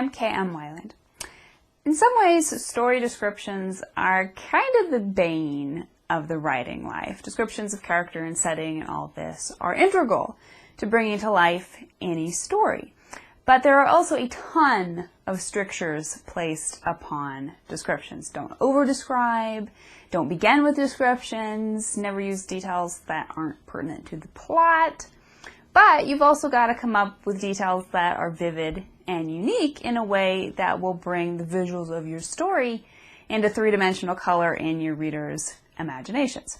I'm K.M. Weiland. In some ways, story descriptions are kind of the bane of the writing life. Descriptions of character and setting and all of this are integral to bringing to life any story. But there are also a ton of strictures placed upon descriptions. Don't over-describe, don't begin with descriptions, never use details that aren't pertinent to the plot. But you've also got to come up with details that are vivid and unique in a way that will bring the visuals of your story into three-dimensional color in your readers' imaginations.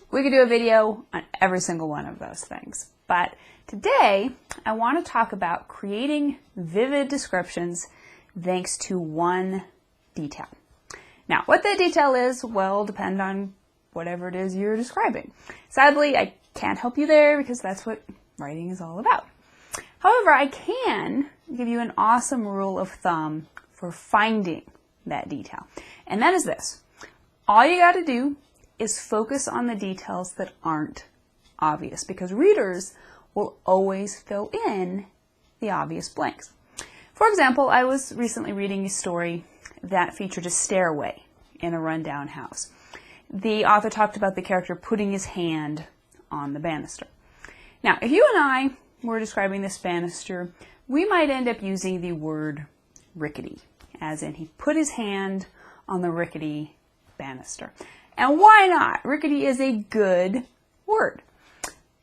We could do a video on every single one of those things. But today, I want to talk about creating vivid descriptions thanks to one detail. Now, what that detail is will depend on whatever it is you're describing. Sadly, I can't help you there because that's what writing is all about. However, I can give you an awesome rule of thumb for finding that detail. And that is this. All you got to do is focus on the details that aren't obvious, because readers will always fill in the obvious blanks. For example, I was recently reading a story that featured a stairway in a rundown house. The author talked about the character putting his hand on the banister. Now, if you and I were describing this banister, we might end up using the word rickety, as in he put his hand on the rickety banister. And why not? Rickety is a good word,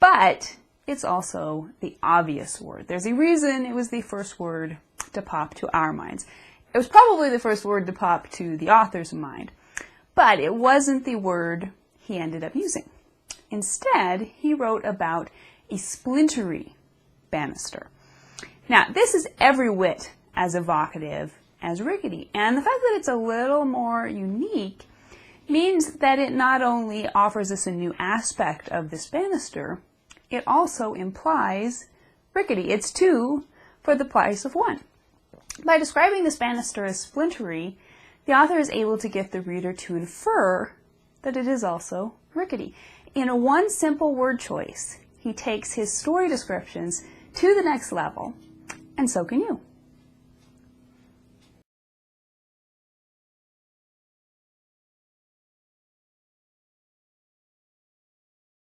but it's also the obvious word. There's a reason it was the first word to pop to our minds. It was probably the first word to pop to the author's mind, but it wasn't the word he ended up using. Instead, he wrote about a splintery banister. Now, this is every whit as evocative as rickety, and the fact that it's a little more unique means that it not only offers us a new aspect of this banister, it also implies rickety. It's two for the price of one. By describing this banister as splintery, the author is able to get the reader to infer that it is also rickety. In a one simple word choice, he takes his story descriptions to the next level, and so can you.